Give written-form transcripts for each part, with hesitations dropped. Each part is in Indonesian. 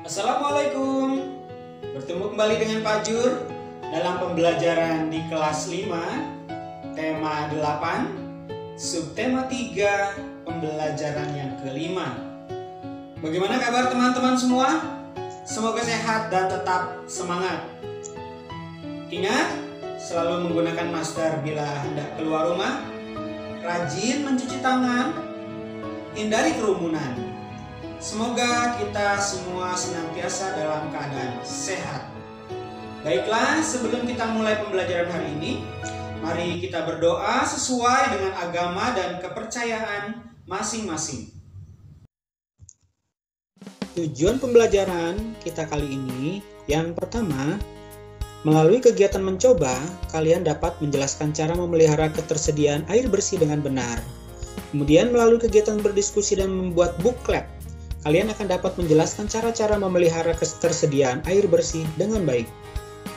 Assalamualaikum. Bertemu kembali dengan Pak Jur dalam pembelajaran di kelas 5, tema 8, subtema 3, pembelajaran yang kelima. Bagaimana kabar teman-teman semua? Semoga sehat dan tetap semangat. Ingat, selalu menggunakan masker bila hendak keluar rumah. Rajin mencuci tangan, hindari kerumunan. Semoga kita semua senantiasa dalam keadaan sehat. Baiklah, sebelum kita mulai pembelajaran hari ini, mari kita berdoa sesuai dengan agama dan kepercayaan masing-masing. Tujuan pembelajaran kita kali ini, yang pertama, melalui kegiatan mencoba, kalian dapat menjelaskan cara memelihara ketersediaan air bersih dengan benar. Kemudian melalui kegiatan berdiskusi dan membuat booklet, kalian akan dapat menjelaskan cara-cara memelihara ketersediaan air bersih dengan baik.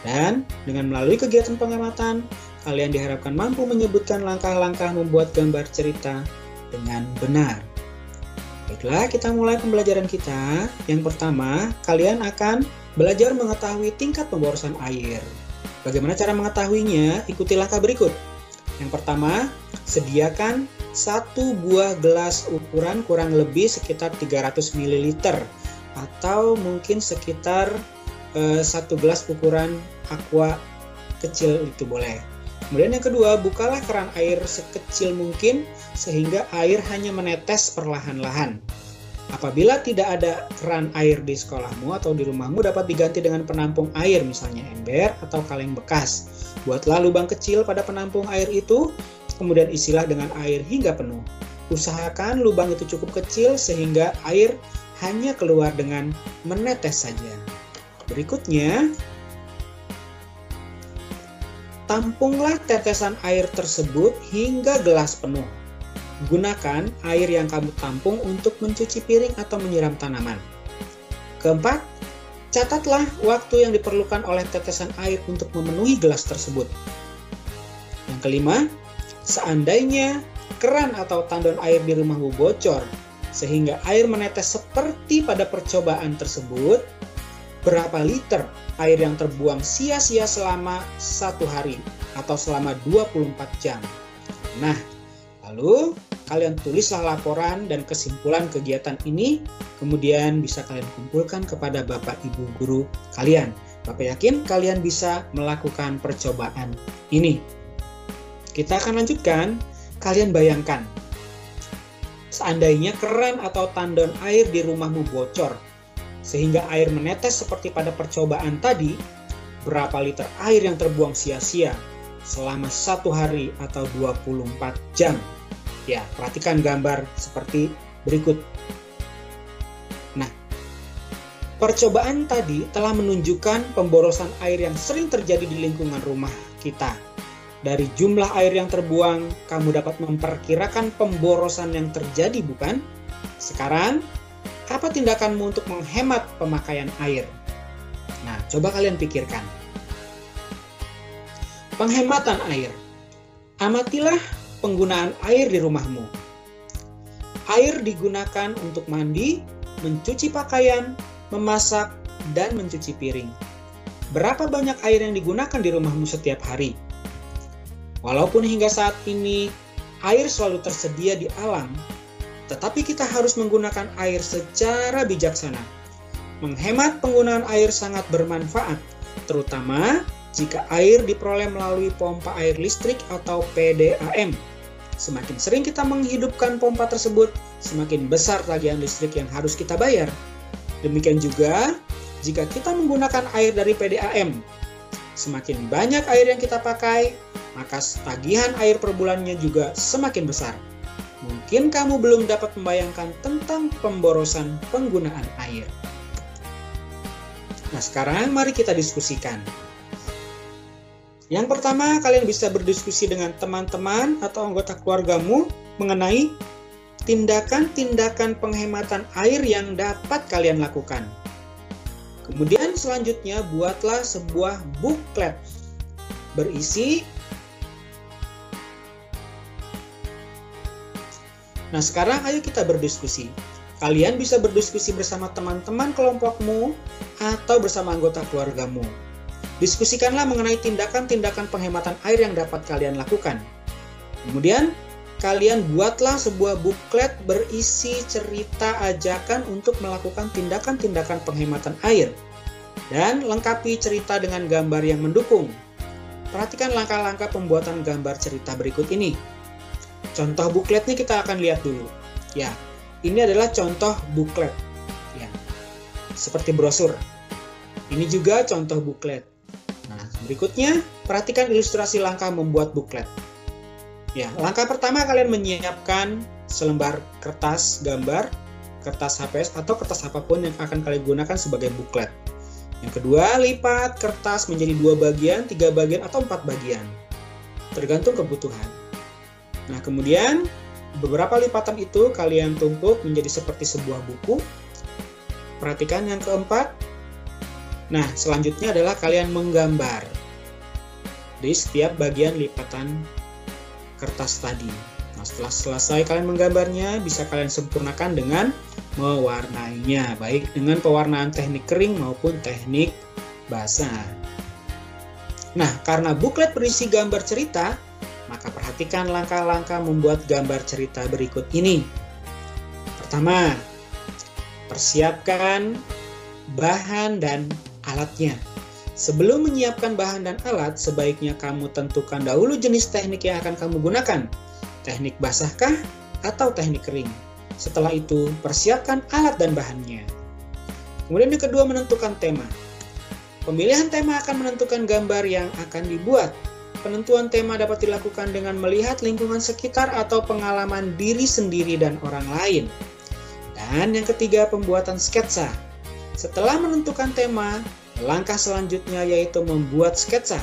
Dan dengan melalui kegiatan pengamatan, kalian diharapkan mampu menyebutkan langkah-langkah membuat gambar cerita dengan benar. Baiklah, kita mulai pembelajaran kita. Yang pertama, kalian akan belajar mengetahui tingkat pemborosan air. Bagaimana cara mengetahuinya? Ikuti langkah berikut. Yang pertama, sediakan 1 buah gelas ukuran kurang lebih sekitar 300 ml atau mungkin sekitar 1 gelas ukuran aqua kecil itu boleh. Kemudian yang kedua, bukalah keran air sekecil mungkin sehingga air hanya menetes perlahan-lahan. Apabila tidak ada keran air di sekolahmu atau di rumahmu, dapat diganti dengan penampung air, misalnya ember atau kaleng bekas. Buatlah lubang kecil pada penampung air itu, kemudian isilah dengan air hingga penuh. Usahakan lubang itu cukup kecil sehingga air hanya keluar dengan menetes saja. Berikutnya, tampunglah tetesan air tersebut hingga gelas penuh. Gunakan air yang kamu tampung untuk mencuci piring atau menyiram tanaman. Keempat, catatlah waktu yang diperlukan oleh tetesan air untuk memenuhi gelas tersebut. Yang kelima, seandainya keran atau tandon air di rumahmu bocor sehingga air menetes seperti pada percobaan tersebut, berapa liter air yang terbuang sia-sia selama 1 hari atau selama 24 jam? Nah, lalu kalian tulislah laporan dan kesimpulan kegiatan ini, kemudian bisa kalian kumpulkan kepada Bapak Ibu guru kalian. Bapak yakin kalian bisa melakukan percobaan ini. Kita akan lanjutkan. Kalian bayangkan, seandainya keran atau tandon air di rumahmu bocor, sehingga air menetes seperti pada percobaan tadi, berapa liter air yang terbuang sia-sia selama 1 hari atau 24 jam? Ya, perhatikan gambar seperti berikut. Nah, percobaan tadi telah menunjukkan pemborosan air yang sering terjadi di lingkungan rumah kita. Dari jumlah air yang terbuang, kamu dapat memperkirakan pemborosan yang terjadi, bukan? Sekarang, apa tindakanmu untuk menghemat pemakaian air? Nah, coba kalian pikirkan. Penghematan air. Amatilah penggunaan air di rumahmu. Air digunakan untuk mandi, mencuci pakaian, memasak, dan mencuci piring. Berapa banyak air yang digunakan di rumahmu setiap hari? Walaupun hingga saat ini air selalu tersedia di alam, tetapi kita harus menggunakan air secara bijaksana. Menghemat penggunaan air sangat bermanfaat, terutama jika air diperoleh melalui pompa air listrik atau PDAM. Semakin sering kita menghidupkan pompa tersebut, semakin besar tagihan listrik yang harus kita bayar. Demikian juga jika kita menggunakan air dari PDAM. Semakin banyak air yang kita pakai, maka tagihan air per bulannya juga semakin besar. Mungkin kamu belum dapat membayangkan tentang pemborosan penggunaan air. Nah, sekarang mari kita diskusikan. Yang pertama, kalian bisa berdiskusi dengan teman-teman atau anggota keluargamu mengenai tindakan-tindakan penghematan air yang dapat kalian lakukan. Kemudian selanjutnya, buatlah sebuah booklet berisi. Nah, sekarang ayo kita berdiskusi. Kalian bisa berdiskusi bersama teman-teman kelompokmu atau bersama anggota keluargamu. Diskusikanlah mengenai tindakan-tindakan penghematan air yang dapat kalian lakukan. Kemudian, kalian buatlah sebuah buklet berisi cerita ajakan untuk melakukan tindakan-tindakan penghematan air. Dan lengkapi cerita dengan gambar yang mendukung. Perhatikan langkah-langkah pembuatan gambar cerita berikut ini. Contoh bukletnya kita akan lihat dulu. Ya, ini adalah contoh buklet. Ya, seperti brosur. Ini juga contoh buklet. Nah, berikutnya perhatikan ilustrasi langkah membuat buklet. Ya, langkah pertama kalian menyiapkan selembar kertas gambar, kertas HPS atau kertas apapun yang akan kalian gunakan sebagai buklet. Yang kedua, lipat kertas menjadi 2 bagian, 3 bagian, atau 4 bagian. Tergantung kebutuhan. Nah, kemudian beberapa lipatan itu kalian tumpuk menjadi seperti sebuah buku. Perhatikan yang keempat. Nah, selanjutnya adalah kalian menggambar di setiap bagian lipatan kertas tadi. Nah, setelah selesai kalian menggambarnya, bisa kalian sempurnakan dengan mewarnainya, baik dengan pewarnaan teknik kering maupun teknik basah. Nah, karena buklet berisi gambar cerita, maka perhatikan langkah-langkah membuat gambar cerita berikut ini. Pertama, persiapkan bahan dan alatnya. Sebelum menyiapkan bahan dan alat, sebaiknya kamu tentukan dahulu jenis teknik yang akan kamu gunakan. Teknik basahkah atau teknik kering? Setelah itu, persiapkan alat dan bahannya. Kemudian yang kedua, menentukan tema. Pemilihan tema akan menentukan gambar yang akan dibuat. Penentuan tema dapat dilakukan dengan melihat lingkungan sekitar atau pengalaman diri sendiri dan orang lain. Dan yang ketiga, pembuatan sketsa. Setelah menentukan tema, langkah selanjutnya yaitu membuat sketsa.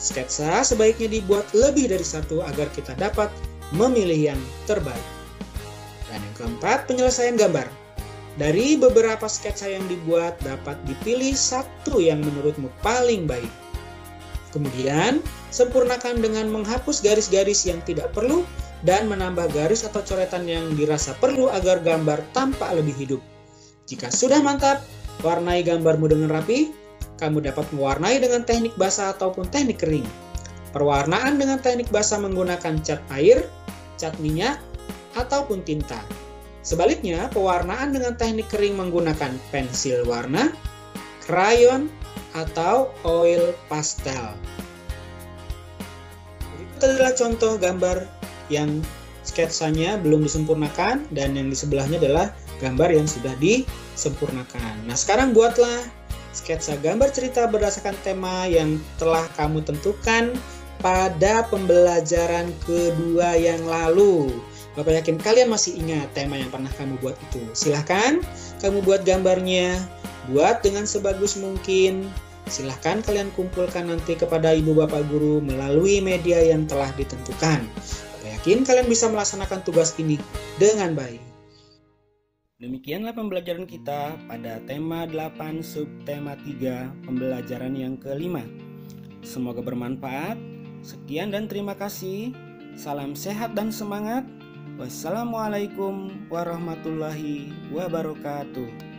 Sketsa sebaiknya dibuat lebih dari satu agar kita dapat memilih yang terbaik. Dan yang keempat, penyelesaian gambar. Dari beberapa sketsa yang dibuat, dapat dipilih satu yang menurutmu paling baik. Kemudian, sempurnakan dengan menghapus garis-garis yang tidak perlu dan menambah garis atau coretan yang dirasa perlu agar gambar tampak lebih hidup. Jika sudah mantap, warnai gambarmu dengan rapi. Kamu dapat mewarnai dengan teknik basah ataupun teknik kering. Perwarnaan dengan teknik basah menggunakan cat air, cat minyak, ataupun tinta. Sebaliknya, pewarnaan dengan teknik kering menggunakan pensil warna, krayon, atau oil pastel. Berikut adalah contoh gambar yang sketsanya belum disempurnakan dan yang di sebelahnya adalah gambar yang sudah disempurnakan. Nah, sekarang buatlah sketsa gambar cerita berdasarkan tema yang telah kamu tentukan pada pembelajaran kedua yang lalu. Bapak yakin kalian masih ingat tema yang pernah kamu buat itu. Silahkan kamu buat gambarnya, buat dengan sebagus mungkin. Silahkan kalian kumpulkan nanti kepada ibu bapak guru melalui media yang telah ditentukan. Bapak yakin kalian bisa melaksanakan tugas ini dengan baik. Demikianlah pembelajaran kita pada tema 8 subtema 3 pembelajaran yang kelima. Semoga bermanfaat. Sekian dan terima kasih. Salam sehat dan semangat. Wassalamualaikum warahmatullahi wabarakatuh.